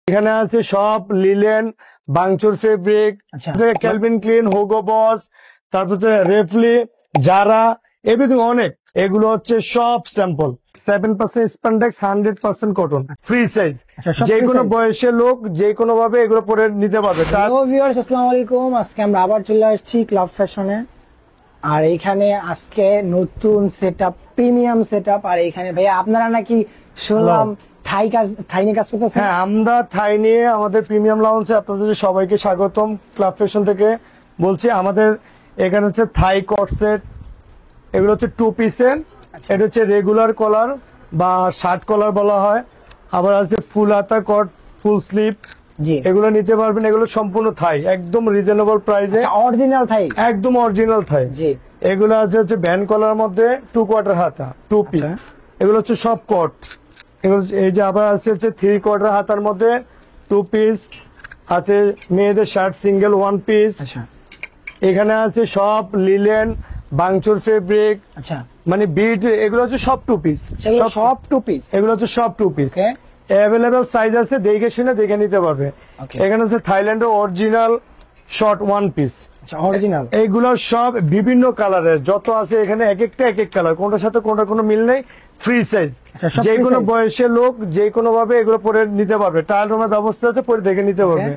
এখানে আছে সব লিলেন, বাংচুর fabric, Calvin Klein, Hugo Boss, তারপর হচ্ছে রেফলি, জারা, এভরিথিং অনেক। এগুলো হচ্ছে সব sample. 7% spandex, 100% cotton, free size. যে কোনো বয়সের লোক যে কোনো ভাবে এগুলো পরে নিতে পারবে। হ্যালো ভিউয়ার্স, আসসালামু আলাইকুম। আজকে আমরা আবার চলে আসছি ক্লাব ফ্যাশনে। আর এইখানে আজকে নতুন সেটআপ, প্রিমিয়াম সেটআপ। আর এইখানে ভাইয়া আপনারা নাকি শুনলাম থাই নিয়ে কাজ করতেছেন? হ্যাঁ, আমরা থাই নিয়ে আমাদের প্রিমিয়াম লাউঞ্জে আপনাদের সবাইকে স্বাগতম। ক্লাব ফ্যাশন থেকে বলছি। আমাদের এখানে হচ্ছে থাই কট সেট, এগুলো হচ্ছে 2 পিসের। এটা হচ্ছে রেগুলার কলার বা শার্ট কলার বলা হয়। আবার আছে ফুল হাতা কট, ফুল স্লিভ, এগুলো নিতে পারবেন। এগুলো সম্পূর্ণ থাই, একদম রিজনেবল প্রাইসে, অরিজিনাল থাই, একদম অরিজিনাল থাই। এগুলো আছে ব্যান্ড কলার মধ্যে 2 কোয়ার্টার হাতা, 2 পিস। এগুলো হচ্ছে সব কট। এগুলো এই যে আবার আছে হচ্ছে 3 কোয়ার্টার হাতার মধ্যে 2 পিস আছে। মেয়েদের শার্ট সিঙ্গেল 1 পিস। এখানে আছে সব লিলেন, বাংচুর ফেব্রিক, মানে বিট। এগুলো হচ্ছে সব 2 পিস, সব 2 পিস। এগুলো হচ্ছে সব 2 পিস। অ্যাভেলেবল সাইজ আছে, দেখে শুনে দেখে নিতে পারবে। এখানে আছে থাইল্যান্ডের অরিজিনাল শর্ট 1 পিস। অরিজিনাল এইগুলো সব বিভিন্ন কালারের যত আছে এখানে, এক একটা এক এক কালার, কোনটার সাথে কোনটা কোনো মিল নেই। ফ্রি সাইজ, যে কোনো বয়সের লোক যে কোনো ভাবে এগুলো পরে নিতে পারবে। ট্রায়াল রুমের ব্যবস্থা আছে, পরে দেখে নিতে পারবে।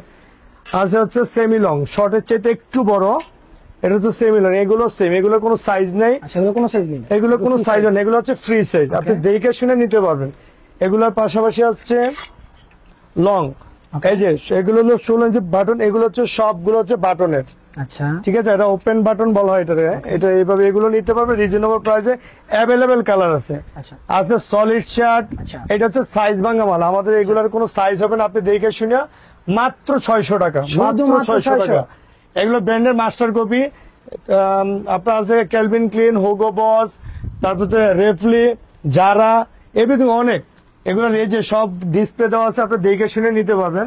আছে হচ্ছে সেমি লং, শর্টের চাইতে একটু বড়। এটা হচ্ছে সেমি লং, এগুলো সেম, এগুলো কোনো সাইজ নেই, এগুলো কোনো সাইজ নেই, এগুলো কোনো সাইজ নেই। এগুলো হচ্ছে ফ্রি সাইজ, আপনি দেখে শুনে নিতে পারবেন। এগুলোর পাশাপাশি আসছে লং, এই যে এগুলো হলো 16 ইঞ্চি বাটন। এগুলো হচ্ছে সবগুলো হচ্ছে বাটনের। আচ্ছা, ঠিক আছে, এটা ওপেন বাটন বলা হয় এটারে। এটা এইভাবে এগুলো নিতে পারবে রিজনেবল প্রাইসে। অ্যাভেলেবেল কালার আছে। আছে সলিড শার্ট, এটা হচ্ছে সাইজ ভাঙা মাল। আমাদের এগুলোর কোনো সাইজ হবে না, আপনি দেখে শুনে মাত্র 600 টাকা, মাত্র 600 টাকা। এগুলো ব্র্যান্ডের মাস্টার কপি। আপনার আছে ক্যালভিন ক্লিন, হুগো বস, তারপর হচ্ছে রেফলি, জারা, এভরিথিং অনেক। এগুলো এই যে সব ডিসপ্লে দেওয়া আছে, আপনি দেখে শুনে নিতে পারবেন।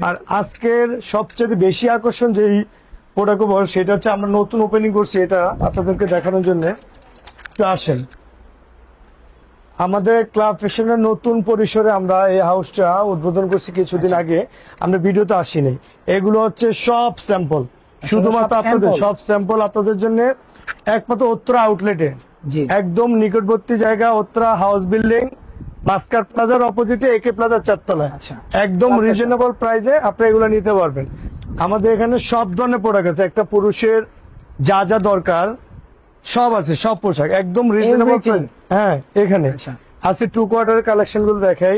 আর আজকের সবচেয়ে বেশি আকর্ষণ যেই প্রোডাক্ট সেটা হচ্ছে আমরা নতুন ওপেনিং করছি, এটা আপনাদেরকে দেখানোর জন্য। একটু আসেন, আমাদের ক্লাব ফ্যাশনের নতুন পরিসরে আমরা এই হাউসটা উদ্বোধন করছি কিছুদিন আগে। আমরা ভিডিওতে আসিনি। এগুলো হচ্ছে সব স্যাম্পল, শুধুমাত্র আপনাদের সব স্যাম্পল আপনাদের জন্য। একমাত্র উত্তরা আউটলেটে, একদম নিকটবর্তী জায়গা, উত্তরা হাউস বিল্ডিং, মাস্কাট প্লাজার অপোজিটে একে প্লাজার 4 তলায়। একদম রিজনেবল প্রাইসে আপনি এগুলো নিতে পারবেন। আমাদের এখানে সব ধরনের প্রোডাক্ট আছে, একটা পুরুষের যা যা দরকার সব আছে, সব পোশাক একদম রিজনেবল প্রাইস। হ্যাঁ, এখানে আছে 2 কোয়ার্টার কালেকশন গুলো দেখাই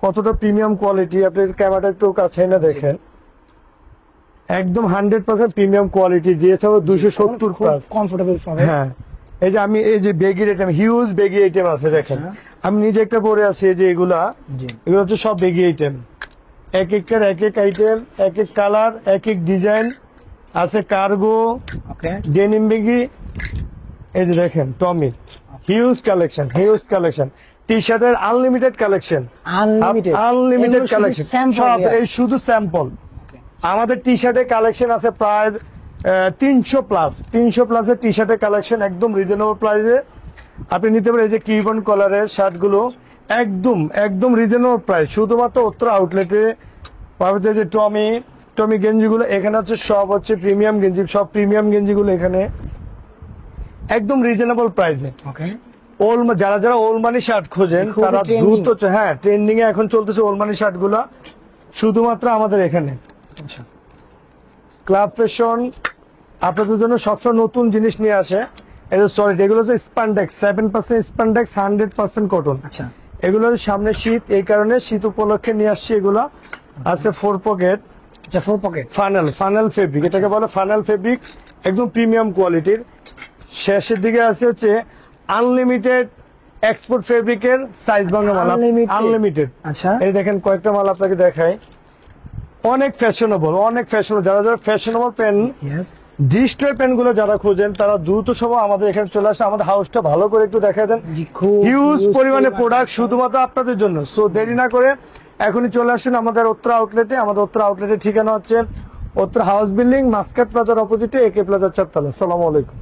কতটা প্রিমিয়াম কোয়ালিটি। আপনি ক্যামেরাটা একটু কাছে এনে দেখেন, একদম 100% premium quality. GSM 270 plus, comfortable. হ্যাঁ, এই যে আমি এই যে baggy item, huge baggy item আছে দেখেন। আমি নিজে একটা পরে আছি, এই যে এগুলো হচ্ছে সব বেগি আইটেম। এক একটার এক এক আইটেম, এক এক কালার, এক এক ডিজাইন আছে। কার্গো, ডেনিম বেগি, এই যে দেখেন টমি, হিউজ কালেকশন, হিউজ কালেকশন। টি শার্টের আনলিমিটেড কালেকশন, আনলিমিটেড কালেকশন সব। এই শুধু স্যাম্পল। আমাদের টি শার্টের কালেকশন আছে প্রায় 300 প্লাসের টি শার্টের কালেকশন, একদম রিজনেবল প্রাইসে আপনি নিতে পারেন। এই যে কিবন কলারের শার্ট গুলো একদম একদম রিজনেবল প্রাইস, শুধুমাত্র উত্তর আউটলেটে পাবেন। যে টমি গেঞ্জিগুলো এখানে হচ্ছে সব হচ্ছে প্রিমিয়াম গেঞ্জি, সব প্রিমিয়াম গেঞ্জিগুলো এখানে একদম রিজনেবল প্রাইসে। যারা যারা ওলমানি শার্ট খোঁজেন তারা দ্রুত, হ্যাঁ ট্রেন্ডিং এ এখন চলতেছে ওলমানি শার্ট গুলা, শুধুমাত্র আমাদের এখানে। ক্লাব ফ্যাশন আপনাদের জন্য সবসময় নতুন জিনিস নিয়ে আসে। এই যে সলিড, এগুলো হচ্ছে স্প্যান্ডেক্স, 7% স্প্যান্ডেক্স, 100% কটন। এগুলো সামনে শীত, এই কারণে শীত উপলক্ষে নিয়ে আসছি। এগুলো আছে 4 পকেট, ফানেল ফেব্রিক, এটাকে বলে ফানেল ফেব্রিক, একদম প্রিমিয়াম কোয়ালিটির। শেষের দিকে আছে হচ্ছে আনলিমিটেড এক্সপোর্ট ফেব্রিকের সাইজ ভাঙা মাল, আনলিমিটেড। এই দেখেন কয়েকটা মাল আপনাকে দেখাই, অনেক ফ্যাশনেবল, অনেক ফ্যাশনেবল। যারা যারা ফ্যাশনেবল পেন, ডিস্ট্রয় পেন গুলো যারা খোঁজেন তারা দ্রুত সময় আমাদের এখানে চলে আসে। আমাদের হাউসটা ভালো করে একটু দেখা দেন, হিউজ পরিমাণে প্রোডাক্ট শুধুমাত্র আপনাদের জন্য। সো দেরি না করে এখনই চলে আসুন আমাদের উত্তরা আউটলেটে। আমাদের উত্তরা আউটলেটের ঠিকানা হচ্ছে উত্তরা হাউস বিল্ডিং, মাস্কাট প্লাজার অপোজিটে একে প্লাজার 4 তলা। আসসালামু আলাইকুম।